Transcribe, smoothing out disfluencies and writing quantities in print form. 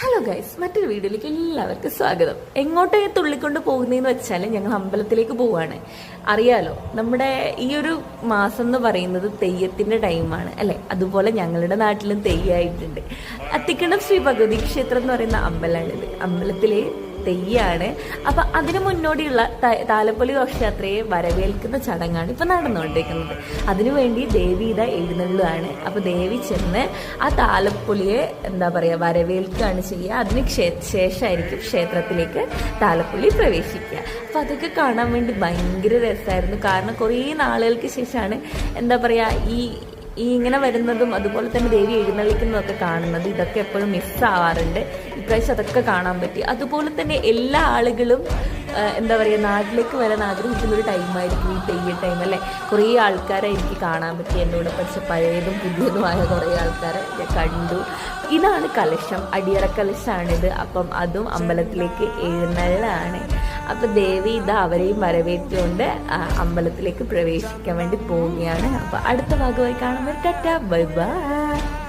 Hello guys, മറ്റൊരു വീഡിയോയിലേക്ക് എല്ലാവർക്കും സ്വാഗതം. എങ്ങോട്ടേ തുള്ളിക്കൊണ്ട് പോകുന്നതെന്ന് വെച്ചാൽ ഞങ്ങൾ അമ്പലത്തിലേക്ക് പോവാണ്. അറിയാലോ, നമ്മുടെ ഈ ഒരു മാസം എന്ന് പറയുന്നത് തെയ്യത്തിന്റെ ടൈമാണ് അല്ലെ. അതുപോലെ ഞങ്ങളുടെ നാട്ടിലും തെയ്യമായിട്ടുണ്ട്. അത്തിക്കണ്ടം ശ്രീ ഭഗവതി ക്ഷേത്രം എന്ന് പറയുന്ന അമ്പലമാണിത്. അമ്പലത്തിലെ തെയ്യാണ്. അപ്പൊ അതിനു മുന്നോടിയുള്ള താലപ്പൊലി ഘോഷയാത്രയെ വരവേൽക്കുന്ന ചടങ്ങാണ് ഇപ്പൊ നടന്നുകൊണ്ടിരിക്കുന്നത്. അതിനുവേണ്ടി ദേവി ഇത എഴുന്നള്ളുകയാണ്. അപ്പൊ ദേവി ചെന്ന് ആ താലപ്പൊലിയെ വരവേൽക്കുകയാണ് ചെയ്യുക. അതിന് ശേഷമായിരിക്കും ക്ഷേത്രത്തിലേക്ക് താലപ്പൊലി പ്രവേശിക്കുക. അപ്പൊ അതൊക്കെ കാണാൻ വേണ്ടി ഭയങ്കര രസമായിരുന്നു. കാരണം കുറേ നാളുകൾക്ക് ശേഷമാണ് ഈ ഇങ്ങനെ വരുന്നതും അതുപോലെ തന്നെ ദേവി എഴുന്നള്ളിക്കുന്നതൊക്കെ കാണുന്നത്. ഇതൊക്കെ എപ്പോഴും മിസ്സാവാറുണ്ട്. ഇപ്രാവശ്യം അതൊക്കെ കാണാൻ പറ്റി. അതുപോലെ തന്നെ എല്ലാ ആളുകളും നാട്ടിലേക്ക് വരാൻ ആഗ്രഹിക്കുന്ന ഒരു ടൈമായിരിക്കും ഈ തെയ്യ ടൈം അല്ലേ. കുറേ ആൾക്കാരെ എനിക്ക് കാണാൻ പറ്റി. എന്നോട് പഠിച്ച പഴയതും പുതിയതുമായ കുറേ ആൾക്കാരെ ഞാൻ കണ്ടു. ഇതാണ് കലശം, അടിയറ കലശാണിത്. അപ്പം അതും അമ്പലത്തിലേക്ക് എഴുന്നള്ളാണ്. അപ്പം ദേവി ഇതാ അവരെയും വരവേറ്റുകൊണ്ട് അമ്പലത്തിലേക്ക് പ്രവേശിക്കാൻ വേണ്ടി പോവുകയാണ്. അപ്പം അടുത്ത ഭാഗമായി കാണുമ്പോൾ ടാറ്റാ, ബൈ ബൈ.